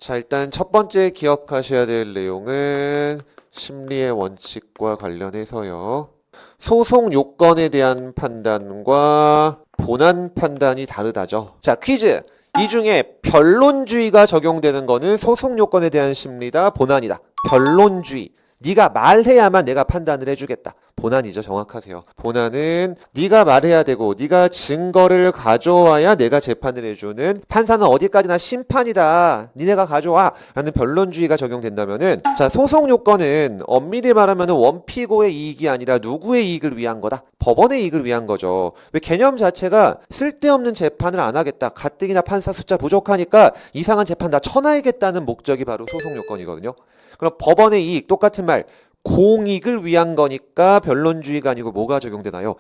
자, 일단 첫 번째 기억하셔야 될 내용은 심리의 원칙과 관련해서요. 소송 요건에 대한 판단과 본안 판단이 다르다죠. 자, 퀴즈! 이 중에 변론주의가 적용되는 거는 소송 요건에 대한 심리다, 본안이다. 변론주의. 네가 말해야만 내가 판단을 해주겠다. 본안이죠. 정확하세요. 본안은 네가 말해야 되고 네가 증거를 가져와야 내가 재판을 해주는, 판사는 어디까지나 심판이다. 니네가 가져와 라는 변론주의가 적용된다면은, 자, 소송 요건은 엄밀히 말하면 원피고의 이익이 아니라 누구의 이익을 위한 거다? 법원의 이익을 위한 거죠. 왜 개념 자체가 쓸데없는 재판을 안 하겠다. 가뜩이나 판사 숫자 부족하니까 이상한 재판 다 쳐놔야겠다는 목적이 바로 소송 요건이거든요. 그럼 법원의 이익, 똑같은 말, 공익을 위한 거니까 변론주의가 아니고 뭐가 적용되나요?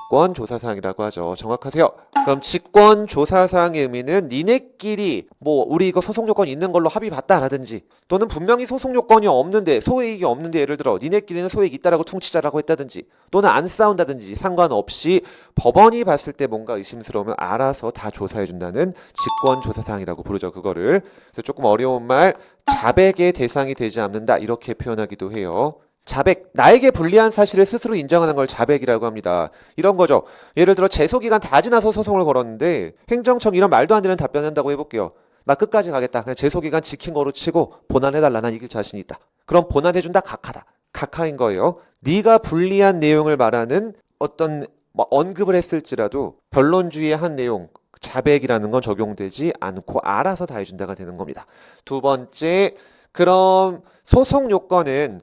직권조사사항이라고 하죠. 정확하세요. 그럼 직권조사사항의 의미는 니네끼리 뭐 우리 이거 소송요건이 있는 걸로 합의 봤다라든지, 또는 분명히 소송요건이 없는데, 소이익이 없는데, 예를 들어 니네끼리는 소이익 있다라고 퉁치자라고 했다든지, 또는 안 싸운다든지 상관없이 법원이 봤을 때 뭔가 의심스러우면 알아서 다 조사해준다는 직권조사사항이라고 부르죠. 그거를. 그래서 조금 어려운 말, 자백의 대상이 되지 않는다, 이렇게 표현하기도 해요. 자백, 나에게 불리한 사실을 스스로 인정하는 걸 자백이라고 합니다. 이런 거죠. 예를 들어 제소기간 다 지나서 소송을 걸었는데 행정청이 이런 말도 안 되는 답변을 한다고 해볼게요. 나 끝까지 가겠다. 그냥 제소기간 지킨 거로 치고 본안해달라. 난 이길 자신이 있다. 그럼 본안해준다. 각하다. 각하인 거예요. 네가 불리한 내용을 말하는 어떤 언급을 했을지라도 변론주의의 한 내용, 자백이라는 건 적용되지 않고 알아서 다 해준다가 되는 겁니다. 두 번째, 그럼 소송 요건은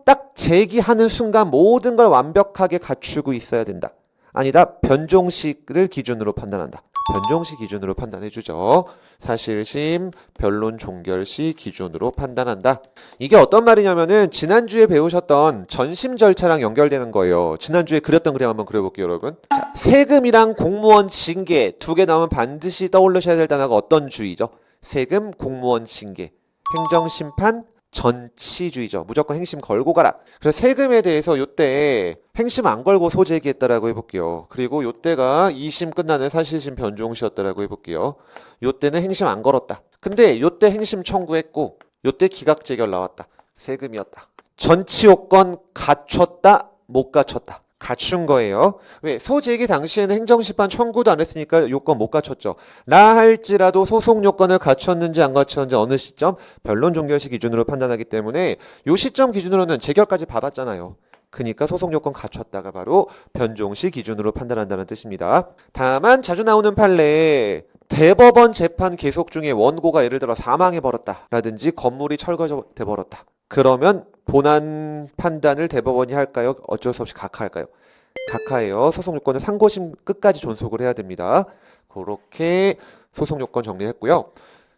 딱 제기하는 순간 모든 걸 완벽하게 갖추고 있어야 된다. 아니다. 변종식을 기준으로 판단한다. 변종식 기준으로 판단해주죠. 사실심, 변론 종결시 기준으로 판단한다. 이게 어떤 말이냐면은 지난주에 배우셨던 전심 절차랑 연결되는 거예요. 지난주에 그렸던 그림 한번 그려볼게요, 여러분. 자, 세금이랑 공무원 징계 두 개 나오면 반드시 떠올리셔야 될 단어가 어떤 주의죠? 세금, 공무원 징계. 행정심판, 전치주의죠. 무조건 행심 걸고 가라. 그래서 세금에 대해서 요때 행심 안 걸고 소제기했다라고 해볼게요. 그리고 요때가 2심 끝나는 사실심 변종시였다라고 해볼게요. 요때는 행심 안 걸었다. 근데 요때 행심 청구했고 요때 기각재결 나왔다. 세금이었다. 전치요건 갖췄다, 못 갖췄다. 갖춘 거예요. 왜? 소제기 당시에는 행정심판 청구도 안 했으니까 요건 못 갖췄죠. 나 할지라도 소송 요건을 갖췄는지 안 갖췄는지 어느 시점? 변론 종결시 기준으로 판단하기 때문에 요 시점 기준으로는 재결까지 받았잖아요. 그러니까 소송 요건 갖췄다가 바로 변종시 기준으로 판단한다는 뜻입니다. 다만 자주 나오는 판례, 대법원 재판 계속 중에 원고가 예를 들어 사망해버렸다 라든지 건물이 철거돼 버렸다. 그러면 본안 판단을 대법원이 할까요? 어쩔 수 없이 각하할까요? 각하예요. 소송 요건은 상고심 끝까지 존속을 해야 됩니다. 그렇게 소송 요건 정리했고요.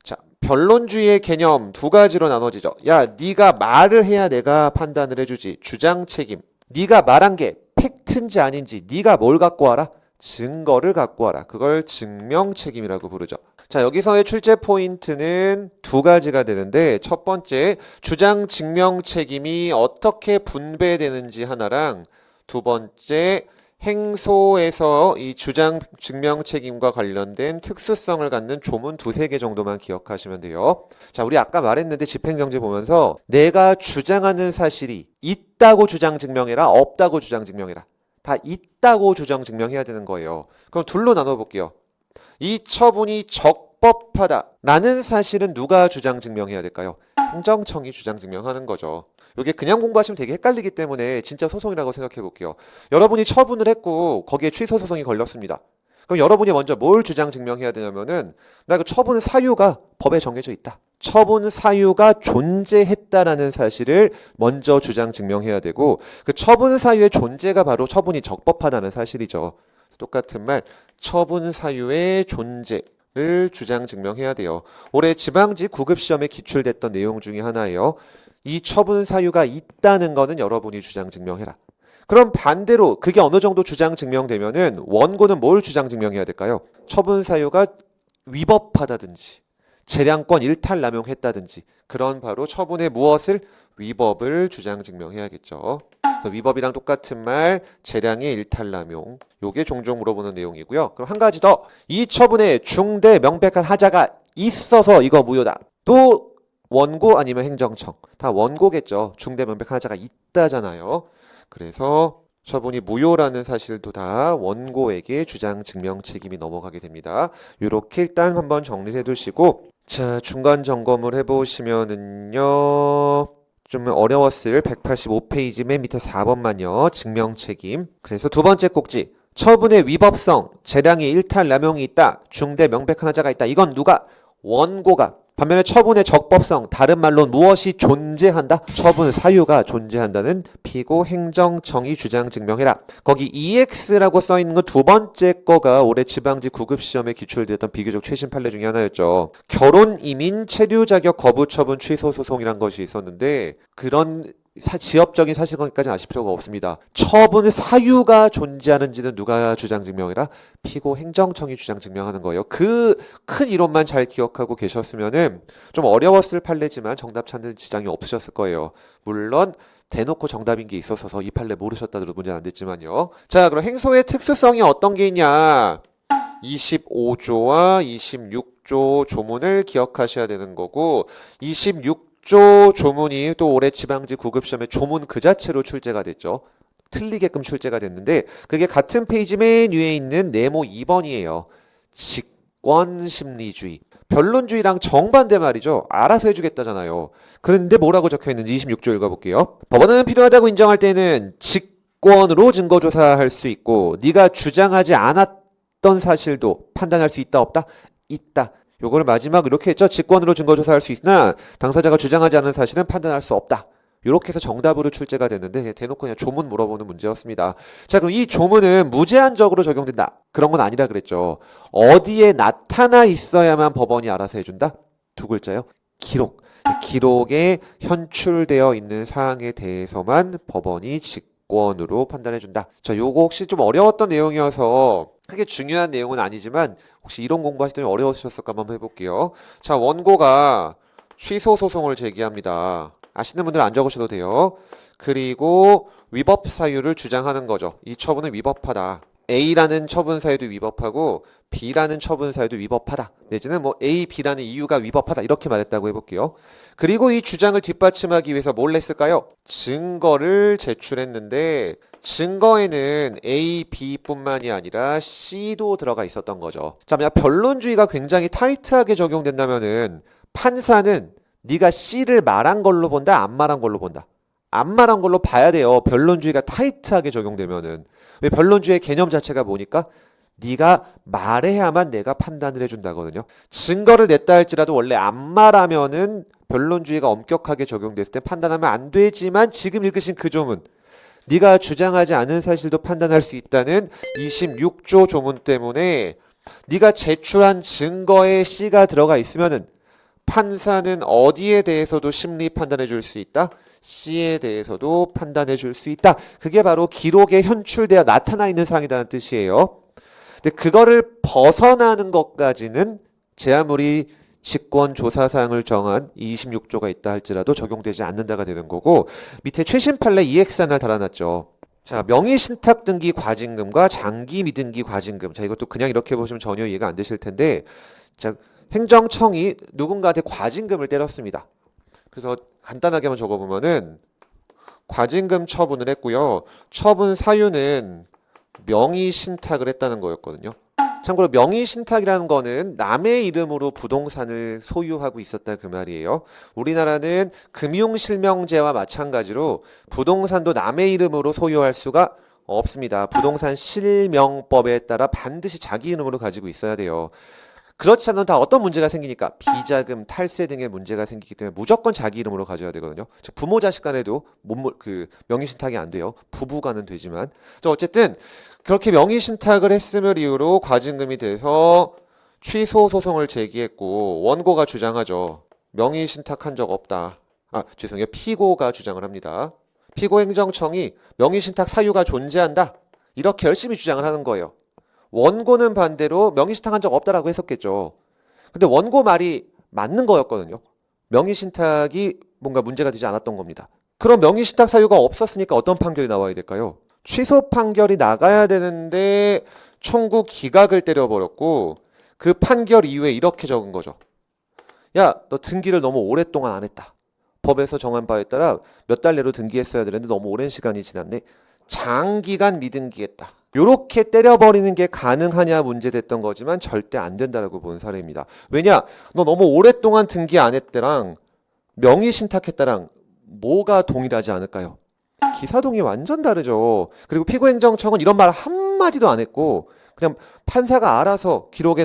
자, 변론주의의 개념 두 가지로 나눠지죠. 야, 네가 말을 해야 내가 판단을 해주지. 주장 책임. 네가 말한 게 팩트인지 아닌지 네가 뭘 갖고 와라? 증거를 갖고 와라. 그걸 증명 책임이라고 부르죠. 자, 여기서의 출제 포인트는 두 가지가 되는데, 첫 번째, 주장 증명 책임이 어떻게 분배되는지 하나랑, 두 번째, 행소에서 이 주장 증명 책임과 관련된 특수성을 갖는 조문 두세 개 정도만 기억하시면 돼요. 자, 우리 아까 말했는데 집행정지 보면서 내가 주장하는 사실이 있다고 주장 증명해라, 없다고 주장 증명해라. 다 있다고 주장 증명해야 되는 거예요. 그럼 둘로 나눠볼게요. 이 처분이 적법하다 라는 사실은 누가 주장 증명해야 될까요? 행정청이 주장 증명하는 거죠. 이게 그냥 공부하시면 되게 헷갈리기 때문에 진짜 소송이라고 생각해 볼게요. 여러분이 처분을 했고 거기에 취소 소송이 걸렸습니다. 그럼 여러분이 먼저 뭘 주장 증명해야 되냐면은, 나 그 처분 사유가 법에 정해져 있다. 처분 사유가 존재했다라는 사실을 먼저 주장 증명해야 되고, 그 처분 사유의 존재가 바로 처분이 적법하다는 사실이죠. 똑같은 말, 처분 사유의 존재를 주장 증명해야 돼요. 올해 지방지 9급 시험에 기출됐던 내용 중에 하나예요. 이 처분 사유가 있다는 거는 여러분이 주장 증명해라. 그럼 반대로 그게 어느 정도 주장 증명되면은 원고는 뭘 주장 증명해야 될까요? 처분 사유가 위법하다든지 재량권 일탈 남용했다든지 그런 바로 처분의 무엇을? 위법을 주장 증명해야겠죠. 위법이랑 똑같은 말, 재량의 일탈 남용. 요게 종종 물어보는 내용이고요. 그럼 한 가지 더. 이 처분에 중대 명백한 하자가 있어서 이거 무효다. 또 원고 아니면 행정청. 다 원고겠죠. 중대 명백한 하자가 있다잖아요. 그래서 처분이 무효라는 사실도 다 원고에게 주장 증명 책임이 넘어가게 됩니다. 이렇게 일단 한번 정리해 두시고 자, 중간 점검을 해보시면은요. 좀 어려웠을 185페이지 맨 밑에 4번만요. 증명 책임. 그래서 두 번째 꼭지. 처분의 위법성, 재량의 일탈 남용이 있다. 중대 명백한 하자가 있다. 이건 누가? 원고가. 반면에 처분의 적법성, 다른 말로 무엇이 존재한다? 처분 사유가 존재한다는 피고 행정청이 주장 증명해라. 거기 EX라고 써있는 건 두 번째 거가 올해 지방지 9급 시험에 기출되었던 비교적 최신 판례 중에 하나였죠. 결혼, 이민, 체류 자격 거부 처분 취소 소송이란 것이 있었는데 그런 지엽적인 사실관계까지는 아실 필요가 없습니다. 처분 사유가 존재하는지는 누가 주장 증명해라? 피고 행정청이 주장 증명하는 거예요. 그 큰 이론만 잘 기억하고 계셨으면은 좀 어려웠을 판례지만 정답 찾는 지장이 없으셨을 거예요. 물론 대놓고 정답인 게 있어서 이 판례 모르셨다도 문제는 안 됐지만요. 자, 그럼 행소의 특수성이 어떤 게 있냐? 25조와 26조 조문을 기억하셔야 되는 거고 26조 조문이 또 올해 지방지 9급 시험에 조문 그 자체로 출제가 됐죠. 틀리게끔 출제가 됐는데 그게 같은 페이지 맨 위에 있는 네모 2번이에요. 직권심리주의. 변론주의랑 정반대 말이죠. 알아서 해주겠다잖아요. 그런데 뭐라고 적혀있는지 26조 읽어볼게요. 법원은 필요하다고 인정할 때는 직권으로 증거조사할 수 있고 네가 주장하지 않았던 사실도 판단할 수 있다 없다? 있다. 요거를 마지막 이렇게 했죠. 직권으로 증거조사할 수 있으나 당사자가 주장하지 않은 사실은 판단할 수 없다. 이렇게 해서 정답으로 출제가 됐는데 대놓고 그냥 조문 물어보는 문제였습니다. 자, 그럼 이 조문은 무제한적으로 적용된다. 그런 건 아니라 그랬죠. 어디에 나타나 있어야만 법원이 알아서 해준다? 두 글자요. 기록. 기록에 현출되어 있는 사항에 대해서만 법원이 직권으로 판단해준다. 자, 요거 혹시 좀 어려웠던 내용이어서 크게 중요한 내용은 아니지만 혹시 이론 공부하실 때 어려우셨을까 한번 해볼게요. 자, 원고가 취소 소송을 제기합니다. 아시는 분들은 안 적으셔도 돼요. 그리고 위법 사유를 주장하는 거죠. 이 처분은 위법하다. A라는 처분 사유도 위법하고 B라는 처분 사유도 위법하다. 내지는 뭐 A, B라는 이유가 위법하다. 이렇게 말했다고 해볼게요. 그리고 이 주장을 뒷받침하기 위해서 뭘 했을까요? 증거를 제출했는데 증거에는 A, B뿐만이 아니라 C도 들어가 있었던 거죠. 자, 만약 변론주의가 굉장히 타이트하게 적용된다면은 판사는 네가 C를 말한 걸로 본다, 안 말한 걸로 본다. 안 말한 걸로 봐야 돼요. 변론주의가 타이트하게 적용되면은. 왜 변론주의의 개념 자체가 뭐니까? 네가 말해야만 내가 판단을 해준다거든요. 증거를 냈다 할지라도 원래 안 말하면은 변론주의가 엄격하게 적용됐을 때 판단하면 안 되지만 지금 읽으신 그 조문 네가 주장하지 않은 사실도 판단할 수 있다는 26조 조문 때문에 네가 제출한 증거에 C가 들어가 있으면은 판사는 어디에 대해서도 심리 판단해 줄 수 있다? C에 대해서도 판단해 줄 수 있다. 그게 바로 기록에 현출되어 나타나 있는 사항이라는 뜻이에요. 근데 그거를 벗어나는 것까지는 제 아무리 직권조사사항을 정한 26조가 있다 할지라도 적용되지 않는다가 되는 거고 밑에 최신 판례 EX 하나 달아놨죠. 자, 명의신탁 등기 과징금과 장기 미등기 과징금. 자, 이것도 그냥 이렇게 보시면 전혀 이해가 안 되실 텐데 자, 행정청이 누군가한테 과징금을 때렸습니다. 그래서 간단하게만 적어보면은 과징금 처분을 했고요. 처분 사유는 명의신탁을 했다는 거였거든요. 참고로 명의신탁이라는 거는 남의 이름으로 부동산을 소유하고 있었다 그 말이에요. 우리나라는 금융실명제와 마찬가지로 부동산도 남의 이름으로 소유할 수가 없습니다. 부동산 실명법에 따라 반드시 자기 이름으로 가지고 있어야 돼요. 그렇지 않으면 다 어떤 문제가 생기니까 비자금, 탈세 등의 문제가 생기기 때문에 무조건 자기 이름으로 가져야 되거든요. 즉 부모 자식 간에도 명의신탁이 안 돼요. 부부 간은 되지만. 어쨌든 그렇게 명의신탁을 했음을 이유로 과징금이 돼서 취소 소송을 제기했고 원고가 주장하죠. 명의신탁한 적 없다. 죄송해요. 피고가 주장을 합니다. 피고행정청이 명의신탁 사유가 존재한다. 이렇게 열심히 주장을 하는 거예요. 원고는 반대로 명의신탁한 적 없다라고 했었겠죠. 근데 원고 말이 맞는 거였거든요. 명의신탁이 뭔가 문제가 되지 않았던 겁니다. 그럼 명의신탁 사유가 없었으니까 어떤 판결이 나와야 될까요? 취소 판결이 나가야 되는데 청구 기각을 때려버렸고 그 판결 이후에 이렇게 적은 거죠. 야, 너 등기를 너무 오랫동안 안 했다. 법에서 정한 바에 따라 몇 달 내로 등기했어야 되는데 너무 오랜 시간이 지났네. 장기간 미등기했다. 요렇게 때려버리는 게 가능하냐 문제됐던 거지만 절대 안 된다라고 본 사례입니다. 왜냐? 너 너무 오랫동안 등기 안 했대랑 명의 신탁했다랑 뭐가 동일하지 않을까요? 기사동이 완전 다르죠. 그리고 피고행정청은 이런 말 한마디도 안 했고 그냥 판사가 알아서 기록에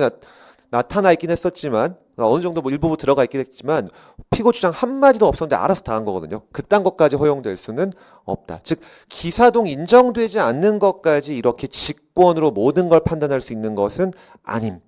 나타나 있긴 했었지만 어느 정도 뭐 일부 들어가 있긴 했지만 피고 주장 한마디도 없었는데 알아서 다 한 거거든요. 그딴 것까지 허용될 수는 없다. 즉 기사동 인정되지 않는 것까지 이렇게 직권으로 모든 걸 판단할 수 있는 것은 아님.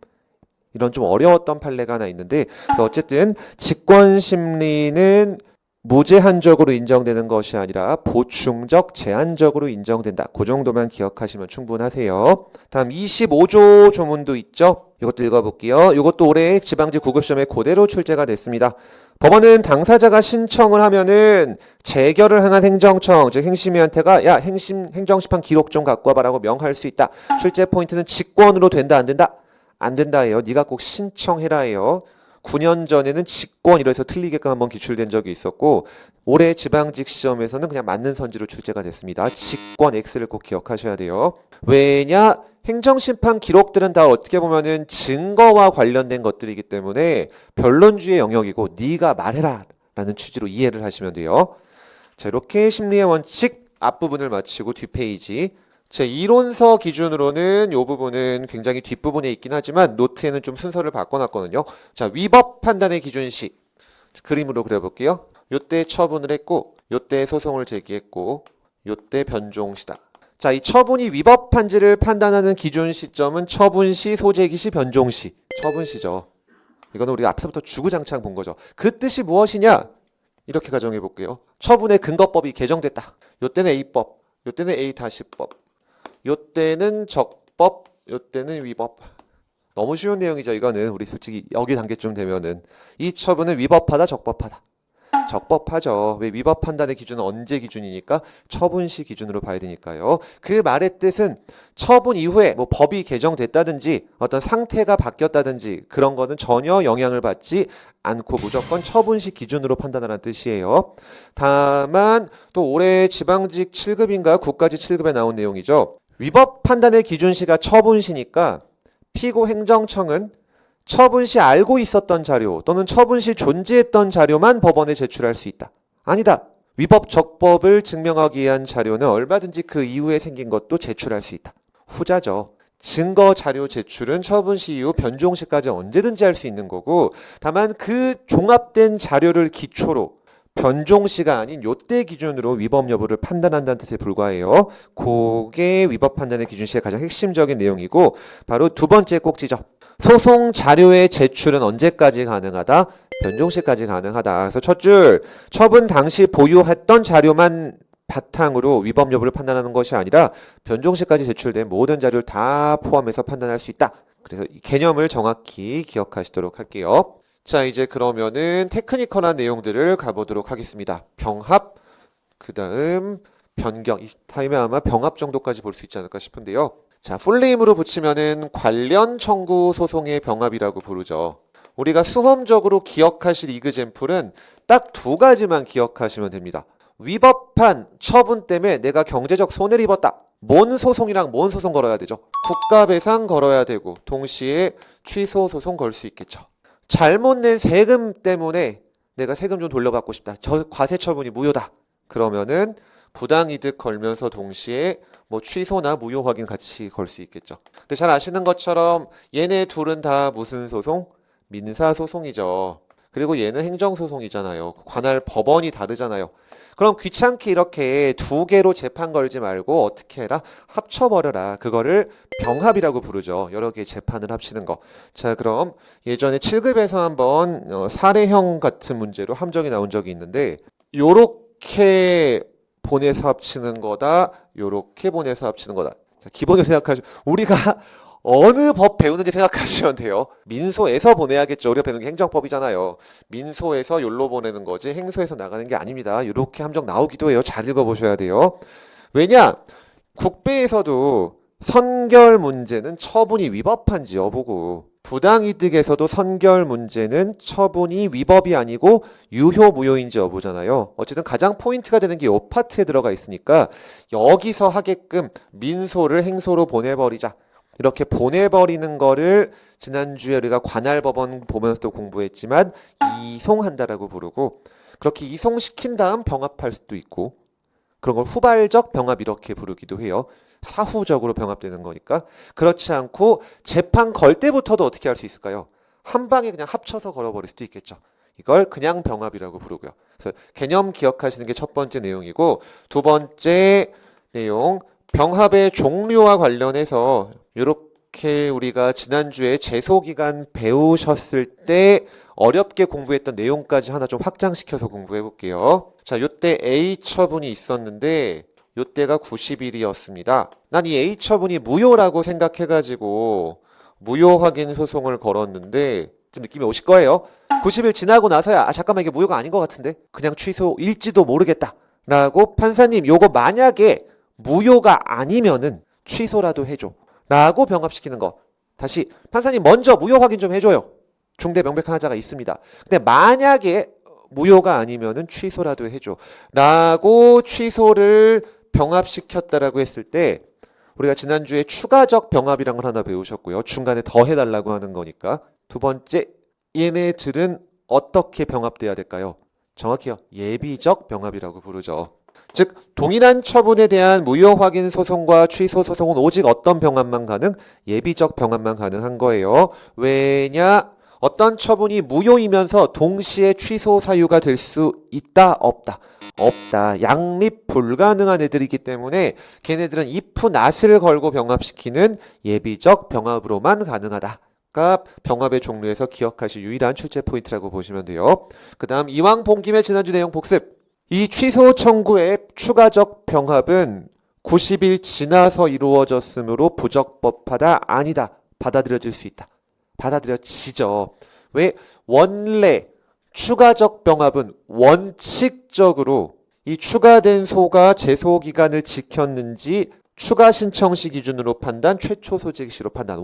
이런 좀 어려웠던 판례가 하나 있는데 그래서 어쨌든 직권 심리는 무제한적으로 인정되는 것이 아니라 보충적, 제한적으로 인정된다. 그 정도만 기억하시면 충분하세요. 다음 25조 조문도 있죠. 이것도 읽어볼게요. 이것도 올해 지방지 구급시험에 그대로 출제가 됐습니다. 법원은 당사자가 신청을 하면은 재결을 행한 행정청, 즉 행심위한테가 야 행정심판 기록 좀 갖고 와봐라고 명할 수 있다. 출제 포인트는 직권으로 된다 안 된다? 안 된다예요. 네가 꼭 신청해라예요. 9년 전에는 직권 이래서 틀리게끔 한번 기출된 적이 있었고 올해 지방직 시험에서는 그냥 맞는 선지로 출제가 됐습니다. 직권 X를 꼭 기억하셔야 돼요. 왜냐? 행정심판 기록들은 다 어떻게 보면은 증거와 관련된 것들이기 때문에 변론주의 영역이고 네가 말해라 라는 취지로 이해를 하시면 돼요. 자, 이렇게 심리의 원칙 앞부분을 마치고 뒷페이지 제 이론서 기준으로는 이 부분은 굉장히 뒷부분에 있긴 하지만 노트에는 좀 순서를 바꿔놨거든요. 자, 위법 판단의 기준시 그림으로 그려볼게요. 요때 처분을 했고 요때 소송을 제기했고 요때 변종시다. 자, 이 처분이 위법한지를 판단하는 기준 시점은 처분시, 소재기시, 변종시. 처분시죠. 이거는 우리가 앞서부터 주구장창 본 거죠. 그 뜻이 무엇이냐? 이렇게 가정해 볼게요. 처분의 근거법이 개정됐다. 요때는 A법, 요때는 A-법. 요때는 적법, 요때는 위법. 너무 쉬운 내용이죠. 이거는 우리 솔직히 여기 단계쯤 되면은 이 처분은 위법하다, 적법하다. 적법하죠. 왜 위법 판단의 기준은 언제 기준이니까 처분시 기준으로 봐야 되니까요. 그 말의 뜻은 처분 이후에 뭐 법이 개정됐다든지 어떤 상태가 바뀌었다든지 그런 거는 전혀 영향을 받지 않고 무조건 처분시 기준으로 판단하라는 뜻이에요. 다만 또 올해 지방직 7급인가 국가직 7급에 나온 내용이죠. 위법 판단의 기준시가 처분시니까 피고 행정청은 처분 시 알고 있었던 자료 또는 처분 시 존재했던 자료만 법원에 제출할 수 있다. 아니다. 위법 적법을 증명하기 위한 자료는 얼마든지 그 이후에 생긴 것도 제출할 수 있다. 후자죠. 증거 자료 제출은 처분 시 이후 변종 시까지 언제든지 할 수 있는 거고 다만 그 종합된 자료를 기초로 변종 시가 아닌 요때 기준으로 위법 여부를 판단한다는 뜻에 불과해요. 그게 위법 판단의 기준시의 가장 핵심적인 내용이고 바로 두 번째 꼭지죠. 소송 자료의 제출은 언제까지 가능하다? 변종시까지 가능하다. 그래서 첫 줄, 처분 당시 보유했던 자료만 바탕으로 위법 여부를 판단하는 것이 아니라 변종시까지 제출된 모든 자료를 다 포함해서 판단할 수 있다. 그래서 이 개념을 정확히 기억하시도록 할게요. 자, 이제 그러면은 테크니컬한 내용들을 가보도록 하겠습니다. 병합, 그 다음 변경, 이 타임에 아마 병합 정도까지 볼 수 있지 않을까 싶은데요. 자, 풀네임으로 붙이면은 관련 청구 소송의 병합이라고 부르죠. 우리가 수험적으로 기억하실 이그젬플은 딱 두 가지만 기억하시면 됩니다. 위법한 처분 때문에 내가 경제적 손해를 입었다. 뭔 소송이랑 뭔 소송 걸어야 되죠? 국가배상 걸어야 되고 동시에 취소 소송 걸 수 있겠죠. 잘못 낸 세금 때문에 내가 세금 좀 돌려받고 싶다. 저 과세 처분이 무효다. 그러면은 부당이득 걸면서 동시에 뭐 취소나 무효 확인 같이 걸 수 있겠죠. 근데 잘 아시는 것처럼 얘네 둘은 다 무슨 소송? 민사소송이죠. 그리고 얘는 행정소송이잖아요. 관할 법원이 다르잖아요. 그럼 귀찮게 이렇게 두 개로 재판 걸지 말고 어떻게 해라? 합쳐버려라. 그거를 병합이라고 부르죠. 여러 개의 재판을 합치는 거. 자, 그럼 예전에 7급에서 한번 사례형 같은 문제로 함정이 나온 적이 있는데 요렇게 보내서 합치는 거다. 요렇게 보내서 합치는 거다. 자, 기본으로 생각하시면 우리가 어느 법 배우는지 생각하시면 돼요. 민소에서 보내야겠죠. 우리가 배우는 게 행정법이잖아요. 민소에서 욜로 보내는 거지 행소에서 나가는 게 아닙니다. 이렇게 함정 나오기도 해요. 잘 읽어보셔야 돼요. 왜냐? 국배에서도 선결 문제는 처분이 위법한지 여부고 부당이득에서도 선결 문제는 처분이 위법이 아니고 유효 무효인지 여부잖아요. 어쨌든 가장 포인트가 되는 게 이 파트에 들어가 있으니까 여기서 하게끔 민소를 행소로 보내버리자. 이렇게 보내버리는 거를 지난주에 우리가 관할법원 보면서도 공부했지만 이송한다라고 부르고, 그렇게 이송시킨 다음 병합할 수도 있고, 그런 걸 후발적 병합 이렇게 부르기도 해요. 사후적으로 병합되는 거니까. 그렇지 않고 재판 걸 때부터도 어떻게 할 수 있을까요? 한 방에 그냥 합쳐서 걸어버릴 수도 있겠죠. 이걸 그냥 병합이라고 부르고요. 그래서 개념 기억하시는 게 첫 번째 내용이고, 두 번째 내용 병합의 종류와 관련해서 이렇게 우리가 지난주에 제소기간 배우셨을 때 어렵게 공부했던 내용까지 하나 좀 확장시켜서 공부해 볼게요. 자, 요때 A 처분이 있었는데 요때가 90일이었습니다. 난 이 A 처분이 무효라고 생각해가지고 무효 확인 소송을 걸었는데 좀 느낌이 오실 거예요. 90일 지나고 나서야 잠깐만 이게 무효가 아닌 것 같은데 그냥 취소일지도 모르겠다 라고 판사님 요거 만약에 무효가 아니면은 취소라도 해줘 라고 병합시키는 거. 다시 판사님 먼저 무효 확인 좀 해줘요. 중대 명백한 하자가 있습니다. 근데 만약에 무효가 아니면은 취소라도 해줘 라고 취소를 병합시켰다라고 했을 때 우리가 지난주에 추가적 병합이란 걸 하나 배우셨고요. 중간에 더 해달라고 하는 거니까. 두 번째, 얘네들은 어떻게 병합돼야 될까요? 정확히요. 예비적 병합이라고 부르죠. 즉 동일한 처분에 대한 무효 확인 소송과 취소 소송은 오직 어떤 병합만 가능? 예비적 병합만 가능한 거예요. 왜냐? 어떤 처분이 무효이면서 동시에 취소 사유가 될 수 있다, 없다? 없다. 양립 불가능한 애들이기 때문에 걔네들은 if not을 걸고 병합시키는 예비적 병합으로만 가능하다. 가 병합의 종류에서 기억하실 유일한 출제 포인트라고 보시면 돼요. 그 다음 이왕 본 김에 지난주 내용 복습. 이 취소 청구의 추가적 병합은 90일 지나서 이루어졌으므로 부적법하다, 아니다. 받아들여질 수 있다. 받아들여지죠. 왜? 원래 추가적 병합은 원칙적으로 이 추가된 소가 제소 기간을 지켰는지 추가 신청 시 기준으로 판단, 최초 소재 시로 판단.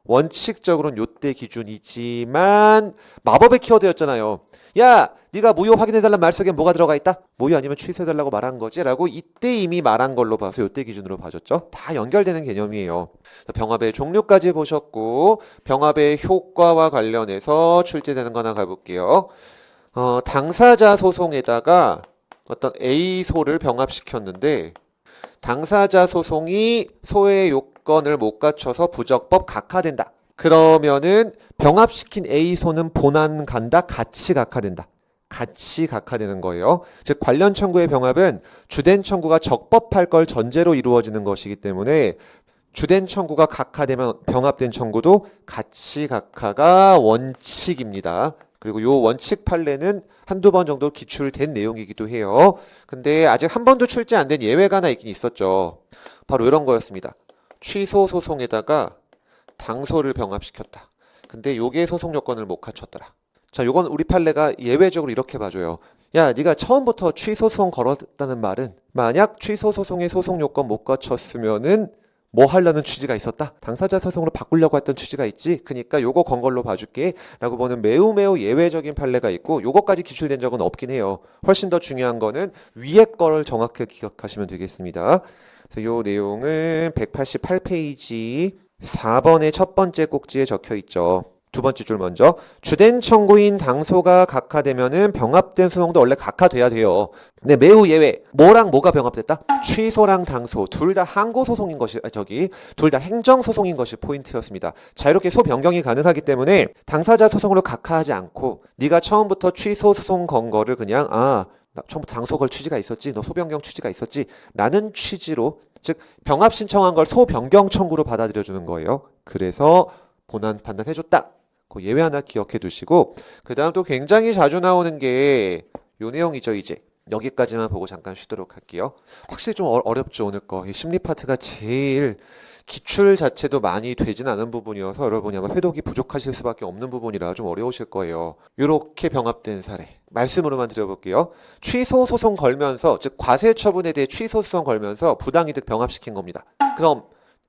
원칙적으로는 요때 기준이지만 마법의 키워드였잖아요. 야, 네가 무효 확인해달라는 말 속에 뭐가 들어가 있다? 무효 아니면 취소해달라고 말한 거지? 라고 이때 이미 말한 걸로 봐서 요때 기준으로 봐줬죠. 다 연결되는 개념이에요. 병합의 종류까지 보셨고 병합의 효과와 관련해서 출제되는 거 하나 가볼게요. 당사자 소송에다가 어떤 A소를 병합시켰는데 당사자 소송이 소의 요건을 못 갖춰서 부적법 각하된다. 그러면은 병합시킨 A소는 본안 간다, 같이 각하된다. 같이 각하되는 거예요. 즉 관련 청구의 병합은 주된 청구가 적법할 걸 전제로 이루어지는 것이기 때문에 주된 청구가 각하되면 병합된 청구도 같이 각하가 원칙입니다. 그리고 요 원칙 판례는 한두 번 정도 기출된 내용이기도 해요. 근데 아직 한 번도 출제 안 된 예외가 하나 있긴 있었죠. 바로 이런 거였습니다. 취소 소송에다가 당소를 병합시켰다. 근데 요게 소송 요건을 못 갖췄더라. 자, 요건 우리 판례가 예외적으로 이렇게 봐줘요. 야, 네가 처음부터 취소 소송 걸었다는 말은 만약 취소 소송의 소송 요건 못 갖췄으면은 뭐 하려는 취지가 있었다? 당사자 소송으로 바꾸려고 했던 취지가 있지? 그러니까 요거 건 걸로 봐줄게 라고 보는 매우 예외적인 판례가 있고 요거까지 기출된 적은 없긴 해요. 훨씬 더 중요한 거는 위에 거를 정확히 기억하시면 되겠습니다. 그래서 요 내용은 188페이지 4번의 첫 번째 꼭지에 적혀 있죠. 두 번째 줄 먼저. 주된 청구인 당소가 각하되면은 병합된 소송도 원래 각하돼야 돼요. 근데 매우 예외. 뭐랑 뭐가 병합됐다? 취소랑 당소. 둘 다 항고소송인 것이, 둘 다 행정소송인 것이 포인트였습니다. 자유롭게 소변경이 가능하기 때문에 당사자 소송으로 각하하지 않고 네가 처음부터 취소 소송 건 거를 그냥 나 처음부터 당소 걸 취지가 있었지, 너 소변경 취지가 있었지 라는 취지로, 즉 병합 신청한 걸 소변경 청구로 받아들여주는 거예요. 그래서 본안 판단해줬다. 그 예외 하나 기억해 두시고, 그 다음 또 굉장히 자주 나오는 게 요 내용이죠. 이제 여기까지만 보고 잠깐 쉬도록 할게요. 확실히 좀 어렵죠, 오늘 거. 이 심리 파트가 제일 기출 자체도 많이 되진 않은 부분이어서 여러분이 아마 회독이 부족하실 수밖에 없는 부분이라 좀 어려우실 거예요. 이렇게 병합된 사례 말씀으로만 드려볼게요. 취소 소송 걸면서, 즉 과세 처분에 대해 취소 소송 걸면서 부당이득 병합시킨 겁니다. 그럼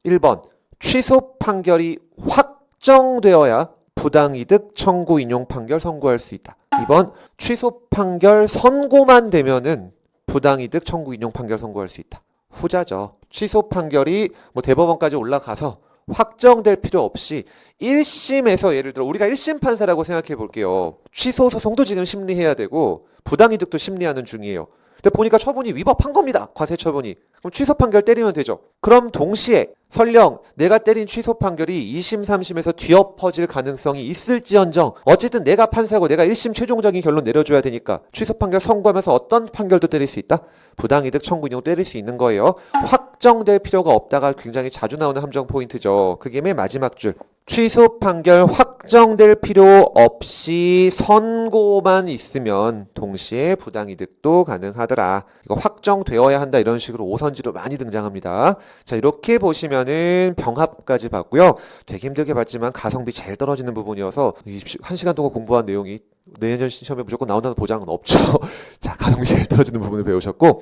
1번 취소 판결이 확 확정되어야 부당이득 청구 인용 판결 선고할 수 있다. 2번 취소 판결 선고만 되면은 부당이득 청구 인용 판결 선고할 수 있다. 후자죠. 취소 판결이 뭐 대법원까지 올라가서 확정될 필요 없이 1심에서 예를 들어 우리가 1심 판사라고 생각해 볼게요. 취소 소송도 지금 심리해야 되고 부당이득도 심리하는 중이에요. 근데 보니까 처분이 위법한 겁니다. 과세 처분이. 그럼 취소 판결 때리면 되죠. 그럼 동시에 설령 내가 때린 취소 판결이 2심, 3심에서 뒤엎어질 가능성이 있을지언정 어쨌든 내가 판사고 내가 1심 최종적인 결론 내려줘야 되니까 취소 판결 선고하면서 어떤 판결도 때릴 수 있다? 부당이득 청구 인용 때릴 수 있는 거예요. 확정될 필요가 없다가 굉장히 자주 나오는 함정 포인트죠. 그게 맨 마지막 줄. 취소 판결 확정될 필요 없이 선고만 있으면 동시에 부당이득도 가능하더라. 이거 확정되어야 한다 이런 식으로 오선지로 많이 등장합니다. 자, 이렇게 보시면은 병합까지 봤고요. 되게 힘들게 봤지만 가성비 제일 떨어지는 부분이어서 1시간 동안 공부한 내용이 내년 시험에 무조건 나온다는 보장은 없죠. 자, 가성비 제일 떨어지는 부분을 배우셨고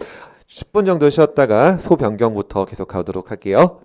10분 정도 쉬었다가 소 변경부터 계속 가도록 할게요.